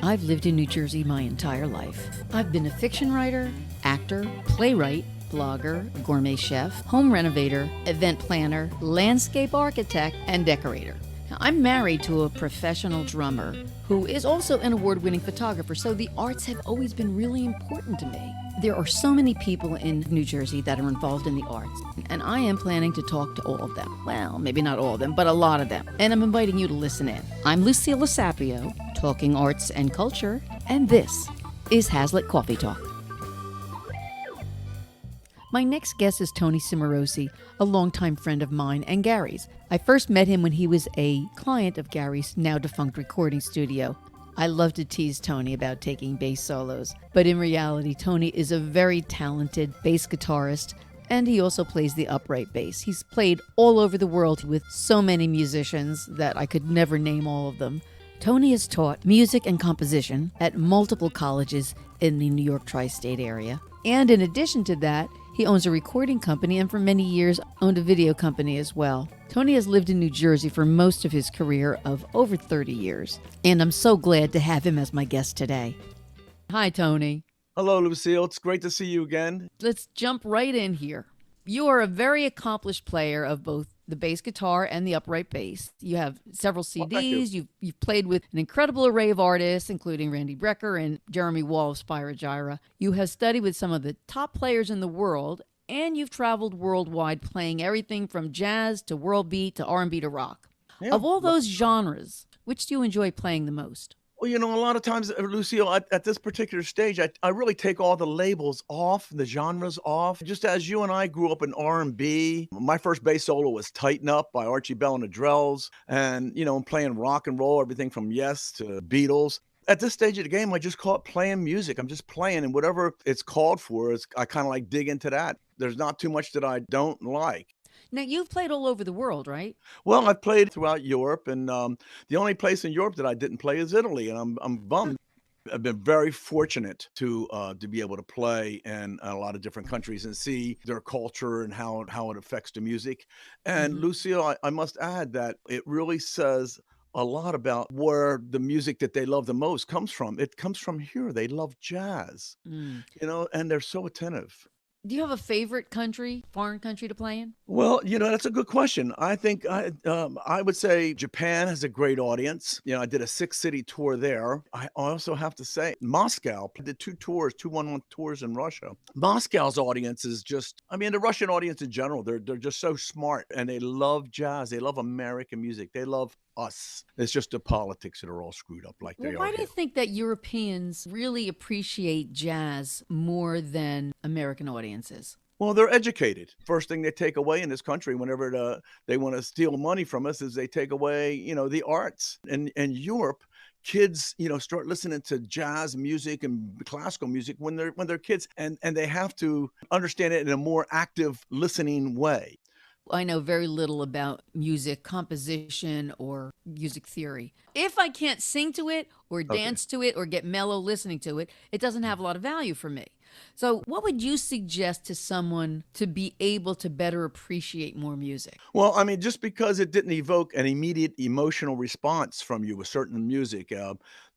I've lived in New Jersey my entire life. I've been a fiction writer, actor, playwright, blogger, gourmet chef, home renovator, event planner, landscape architect, and decorator. Now, I'm married to a professional drummer who is also an award-winning photographer, so the arts have always been really important to me. There are so many people in New Jersey that are involved in the arts, and I am planning to talk to all of them. Well, maybe not all of them, but a lot of them. And I'm inviting you to listen in. I'm Lucille Sapio, talking arts and culture, and this is Hazlitt Coffee Talk. My next guest is Tony Cimorosi, a longtime friend of mine and Gary's. I first met him when he was a client of Gary's now defunct recording studio. I love to tease Tony about taking bass solos, but in reality, Tony is a very talented bass guitarist, and he also plays the upright bass. He's played all over the world with so many musicians that I could never name all of them. Tony has taught music and composition at multiple colleges in the New York tri-state area. And in addition to that, he owns a recording company and for many years owned a video company as well. Tony has lived in New Jersey for most of his career of over 30 years, and I'm so glad to have him as my guest today. Hi, Tony. Hello, Lucille. It's great to see you again. Let's jump right in here. You are a very accomplished player of both the bass guitar and the upright bass. You have several CDs. You've played with an incredible array of artists, including Randy Brecker and Jeremy Wall of Spyro Gyra. You have studied with some of the top players in the world, and you've traveled worldwide playing everything from jazz to world beat to R&B to rock. Yeah. Of all those genres, which do you enjoy playing the most? Well, a lot of times, Lucille, at this particular stage, I really take all the labels off, the genres off. Just as you and I grew up in R&B, my first bass solo was Tighten Up by Archie Bell and the Drells. And, I'm playing rock and roll, everything from Yes to Beatles. At this stage of the game, I just call it playing music. I'm just playing, and whatever it's called for, I kind of like dig into that. There's not too much that I don't like. Now, you've played all over the world, right? Well, I've played throughout Europe, and the only place in Europe that I didn't play is Italy, and I'm bummed. I've been very fortunate to be able to play in a lot of different countries and see their culture and how it affects the music. And Lucille, I must add that it really says a lot about where the music that they love the most comes from. It comes from here. They love jazz, and they're so attentive. Do you have a favorite country, foreign country to play in? Well, that's a good question. I think I would say Japan has a great audience. I did a 6-city tour there. I also have to say Moscow. I did 2 tours, 2 1-month tours in Russia. Moscow's audience is just, the Russian audience in general, they're just so smart, and they love jazz. They love American music. They love us. It's just the politics that are all screwed up like they are. Why do you think that Europeans really appreciate jazz more than American audiences? Well, they're educated. First thing they take away in this country whenever they want to steal money from us is they take away, the arts. And Europe, kids, start listening to jazz music and classical music when they're kids, and they have to understand it in a more active listening way. I know very little about music composition or music theory. If I can't sing to it or dance to it or get mellow listening to it, it doesn't have a lot of value for me. So what would you suggest to someone to be able to better appreciate more music? Well, just because it didn't evoke an immediate emotional response from you with certain music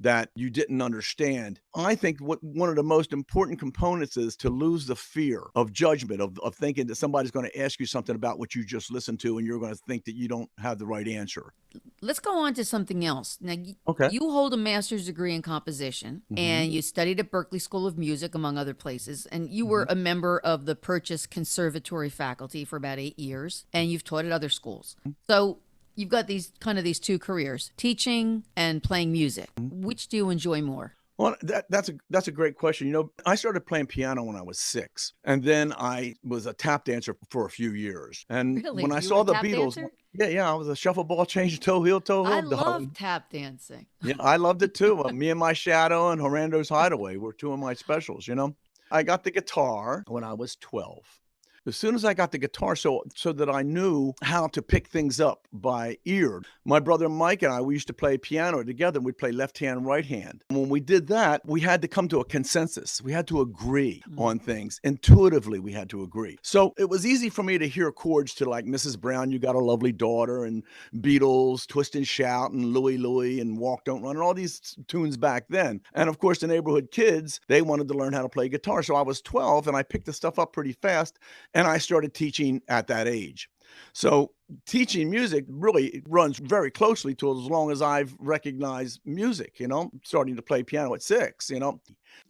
that you didn't understand, I think one of the most important components is to lose the fear of judgment, of thinking that somebody's going to ask you something about what you just listened to, and you're going to think that you don't have the right answer. Let's go on to something else. Now, you hold a master's degree in composition, and you studied at Berklee School of Music, among other places, and you were a member of the Purchase Conservatory faculty for about 8 years, and you've taught at other schools. So you've got these 2 careers, teaching and playing music. Which do you enjoy more? Well, that's a great question. I started playing piano when I was 6, and then I was a tap dancer for a few years. And really? When I You saw were a the tap Beatles, dancer? I was a shuffleball change, toe heel. I love tap dancing. Yeah, I loved it too. Me and My Shadow and Horando's Hideaway were 2 of my specials. I got the guitar when I was 12. As soon as I got the guitar so that I knew how to pick things up by ear. My brother Mike and I, we used to play piano together. We'd play left hand, right hand. When we did that, we had to come to a consensus. We had to agree on things. Intuitively, we had to agree. So it was easy for me to hear chords to like Mrs. Brown, You Got a Lovely Daughter, and Beatles, Twist and Shout, and Louie Louie, and Walk Don't Run, and all these tunes back then. And of course, the neighborhood kids, they wanted to learn how to play guitar. So I was 12 and I picked the stuff up pretty fast, and I started teaching at that age. So teaching music really runs very closely to as long as I've recognized music, starting to play piano at 6.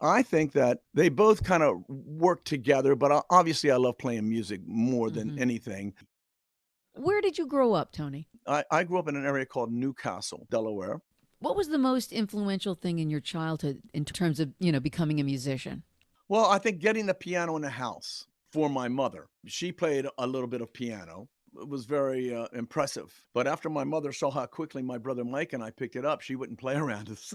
I think that they both kind of work together, but obviously I love playing music more than anything. Where did you grow up, Tony? I grew up in an area called Newcastle, Delaware. What was the most influential thing in your childhood in terms of, becoming a musician? Well, I think getting the piano in the house for my mother. She played a little bit of piano. It was very impressive. But after my mother saw how quickly my brother Mike and I picked it up, she wouldn't play around us.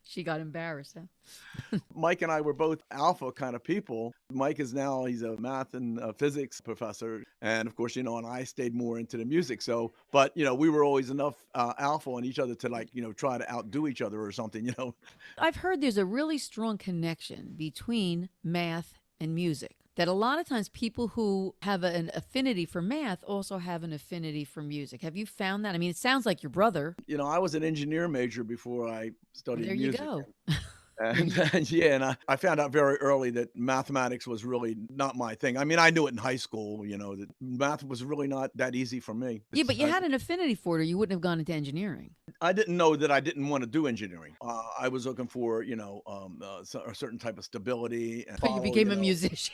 She got embarrassed, huh? Mike and I were both alpha kind of people. Mike he's a math and physics professor. And of course, and I stayed more into the music. So, but, we were always enough alpha on each other to try to outdo each other or something. I've heard there's a really strong connection between math and music. That a lot of times people who have an affinity for math also have an affinity for music. Have you found that? I mean, it sounds like your brother. I was an engineer major before I studied music. There you go. And I found out very early that mathematics was really not my thing. I mean, I knew it in high school, that math was really not that easy for me. Yeah, but you had an affinity for it or you wouldn't have gone into engineering. I didn't know that I didn't want to do engineering. I was looking for, a certain type of stability. And But you became a musician.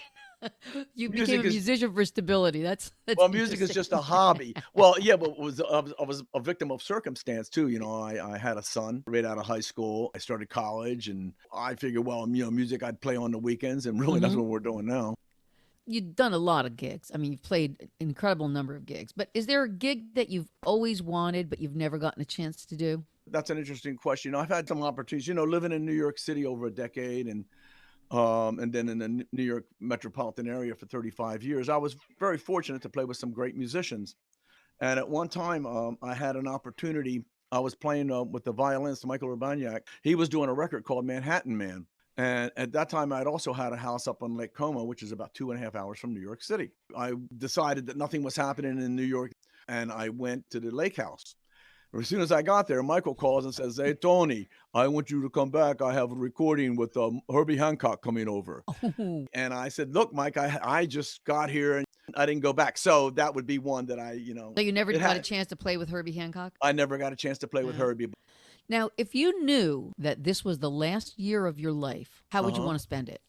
You became a musician for stability. That's well, music is just a hobby. Well, yeah, but I was a victim of circumstance too. I had a son right out of high school. I started college, and I figured, well, music I'd play on the weekends, and really that's what we're doing now. You've done a lot of gigs. I mean, you've played an incredible number of gigs. But is there a gig that you've always wanted, but you've never gotten a chance to do? That's an interesting question. I've had some opportunities. Living in New York City over a decade, and then in the New York metropolitan area for 35 years, I was very fortunate to play with some great musicians. And at one time, I had an opportunity. I was playing with the violinist, Michael Urbaniak. He was doing a record called Manhattan Man. And at that time, I'd also had a house up on Lake Como, which is about 2.5 hours from New York City. I decided that nothing was happening in New York, and I went to the lake house. As soon as I got there, Michael calls and says, "Hey, Tony, I want you to come back. I have a recording with Herbie Hancock coming over." Oh. And I said, "Look, Mike, I just got here and I didn't go back." So that would be one that So you never got a chance to play with Herbie Hancock? I never got a chance to play with Herbie. Now, if you knew that this was the last year of your life, how would you want to spend it?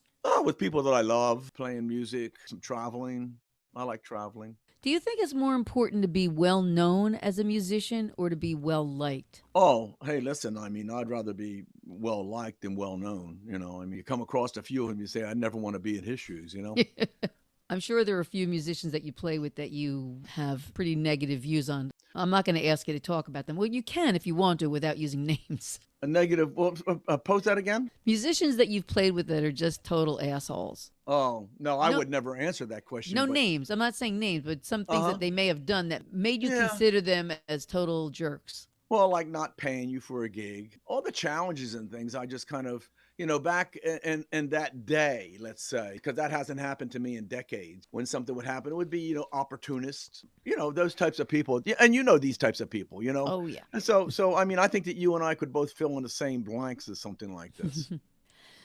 With people that I love, playing music, some traveling. I like traveling. Do you think it's more important to be well known as a musician or to be well liked? Oh, hey, listen, I mean, I'd rather be well liked than well known. I mean, you come across a few of them, you say, "I never want to be in his shoes," I'm sure there are a few musicians that you play with that you have pretty negative views on. I'm not going to ask you to talk about them. Well, you can if you want to without using names. A negative, well, post that again? Musicians that you've played with that are just total assholes. Oh, no, I would never answer that question. No names. I'm not saying names, but some things that they may have done that made you consider them as total jerks. Well, like not paying you for a gig, all the challenges and things. I just kind of, back in that day, let's say, because that hasn't happened to me in decades. When something would happen, it would be, opportunists, those types of people. Yeah, and these types of people, Oh, yeah. And so, I mean, I think that you and I could both fill in the same blanks as something like this.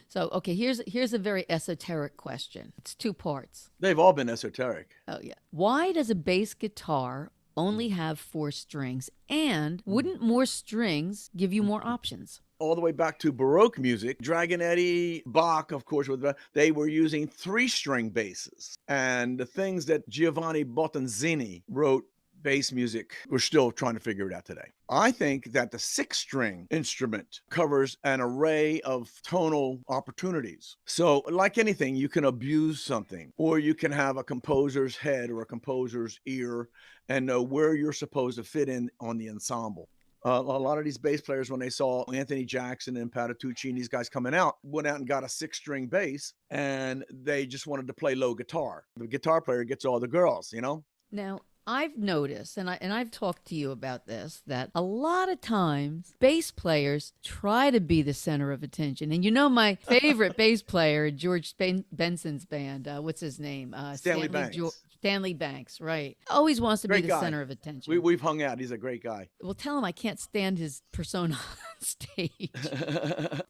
So, okay, here's a very esoteric question. It's 2 parts. They've all been esoteric. Oh, yeah. Why does a bass guitar only have 4 strings? And wouldn't more strings give you more options? All the way back to Baroque music, Dragonetti, Bach, of course, they were using 3-string basses. And the things that Giovanni Bottanzini wrote bass music, we're still trying to figure it out today. I think that the 6-string instrument covers an array of tonal opportunities. So like anything, you can abuse something, or you can have a composer's head or a composer's ear and know where you're supposed to fit in on the ensemble. A lot of these bass players, when they saw Anthony Jackson and Patitucci and these guys coming out, went out and got a 6-string bass, and they just wanted to play low guitar. The guitar player gets all the girls, you know? Now, I've noticed, and I've talked to you about this, that a lot of times bass players try to be the center of attention. And you know, my favorite bass player, George Benson's band, what's his name? Stanley Banks. Stanley Banks, right? Always wants to be Great the guy. center of attention. We've hung out. He's a great guy. Well, tell him I can't stand his persona on stage.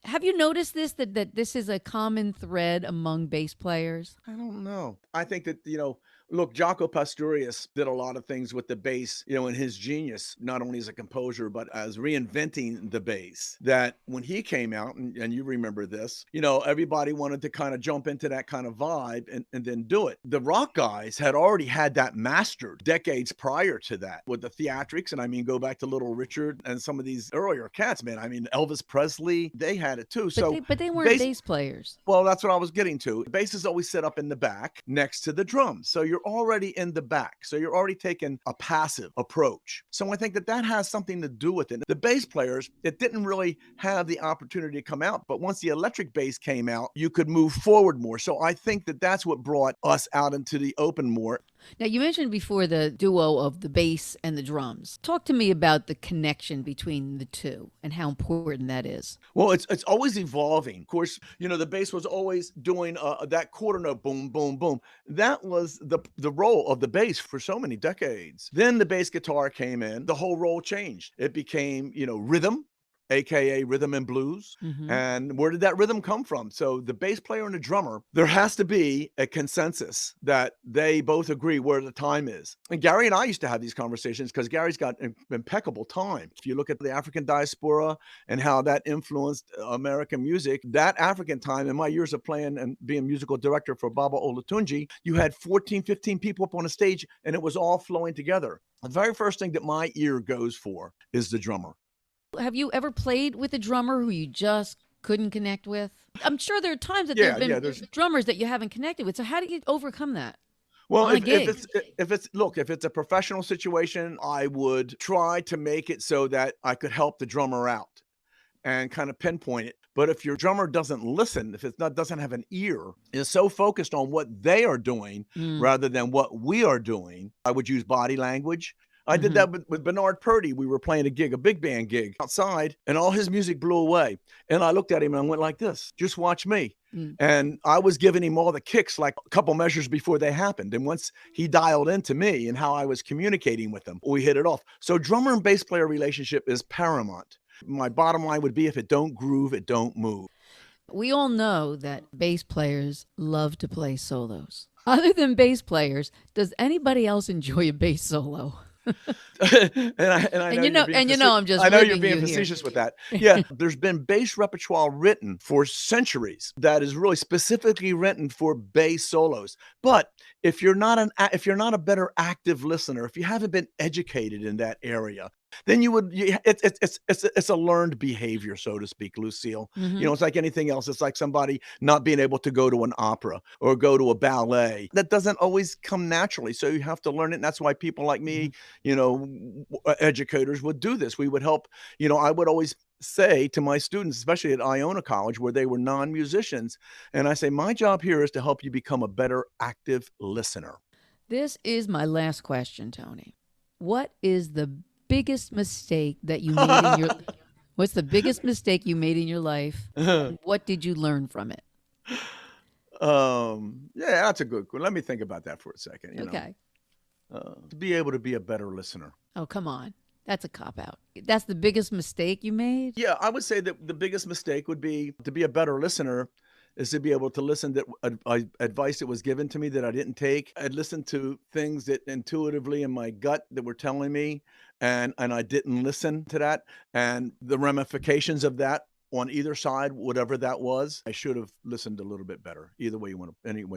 Have you noticed this, that this is a common thread among bass players? I don't know. I think that, look, Jaco Pastorius did a lot of things with the bass, in his genius, not only as a composer, but as reinventing the bass. That when he came out, and you remember this, everybody wanted to kind of jump into that kind of vibe and then do it. The rock guys had already had that mastered decades prior to that with the theatrics. And I mean, go back to Little Richard and some of these earlier cats, man. I mean, Elvis Presley, they had it too. But they weren't bass players. Well, that's what I was getting to. Bass is always set up in the back next to the drums. So you're already in the back. So you're already taking a passive approach. So I think that has something to do with it. The bass players, it didn't really have the opportunity to come out. But once the electric bass came out, you could move forward more. So I think that that's what brought us out into the open more. Now, you mentioned before the duo of the bass and the drums. Talk to me about the connection between the two and how important that is. Well, it's always evolving. Of course, the bass was always doing that quarter note, boom, boom, boom. That was the role of the bass for so many decades. Then the bass guitar came in. The whole role changed. It became, rhythm, AKA rhythm and blues. Mm-hmm. And where did that rhythm come from? So the bass player and the drummer, there has to be a consensus that they both agree where the time is. And Gary and I used to have these conversations because Gary's got impeccable time. If you look at the African diaspora and how that influenced American music, that African time, in my years of playing and being musical director for Baba Olatunji, you had 14, 15 people up on a stage and it was all flowing together. The very first thing that my ear goes for is the drummer. Have you ever played with a drummer who you just couldn't connect with? I'm sure there are times that there have been drummers that you haven't connected with. So how do you overcome that? Well, if it's a professional situation, I would try to make it so that I could help the drummer out and kind of pinpoint it. But if your drummer doesn't listen, if doesn't have an ear, is so focused on what they are doing rather than what we are doing, I would use body language. I did that with Bernard Purdy. We were playing a big band gig outside, and all his music blew away. And I looked at him and I went like this, just watch me. And I was giving him all the kicks like a couple measures before they happened. And once he dialed into me and how I was communicating with him, we hit it off. So drummer and bass player relationship is paramount. My bottom line would be, if it don't groove, it don't move. We all know that bass players love to play solos. Other than bass players, does anybody else enjoy a bass solo? I know you're being facetious with that. Yeah, there's been bass repertoire written for centuries that is really specifically written for bass solos. But if you're not a better active listener, if you haven't been educated in that area, then it's a learned behavior, so to speak, Lucille. It's like anything else. It's like somebody not being able to go to an opera or go to a ballet. That doesn't always come naturally. So you have to learn it. And that's why people like me, educators would do this. We would help, I would always say to my students, especially at Iona College, where they were non-musicians, and I say, my job here is to help you become a better active listener. This is my last question, Tony. What is the biggest mistake that you made in your what's the biggest mistake you made in your life? What did you learn from it? Yeah, that's a good one. Let me think about that for a second. Okay. To be able to be a better listener. Oh, come on. That's a cop-out. That's the biggest mistake you made? Yeah, I would say that the biggest mistake would be to be a better listener is to be able to listen to advice that was given to me that I didn't take. I'd listen to things that intuitively in my gut that were telling me, and I didn't listen to that. And the ramifications of that on either side, whatever that was, I should have listened a little bit better. Any way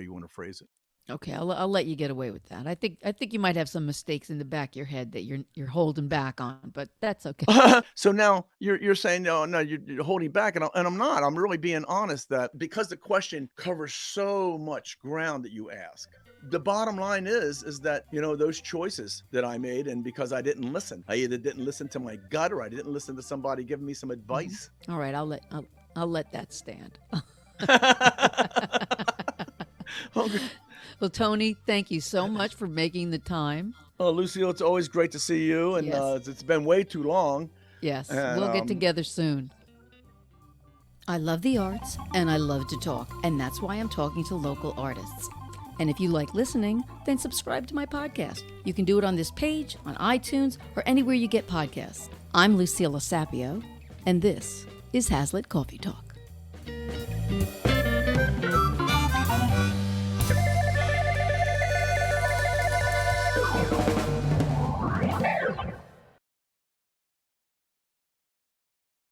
you want to phrase it. Okay, I'll let you get away with that. I think you might have some mistakes in the back of your head that you're holding back on, but that's okay. So now you're saying no, you're holding back, and I'm not. I'm really being honest that because the question covers so much ground that you ask, the bottom line is that, those choices that I made, and because I didn't listen, I either didn't listen to my gut or I didn't listen to somebody giving me some advice. All right, I'll let that stand. Okay. Well, Tony, thank you so much for making the time. Oh, Lucille, it's always great to see you, and Yes. it's been way too long. Yes, And we'll get together soon. I love the arts and I love to talk, and that's why I'm talking to local artists. And if you like listening, then subscribe to my podcast. You can do it on this page, on iTunes, or anywhere you get podcasts. I'm Lucilla Sapio, and this is Hazlitt Coffee Talk.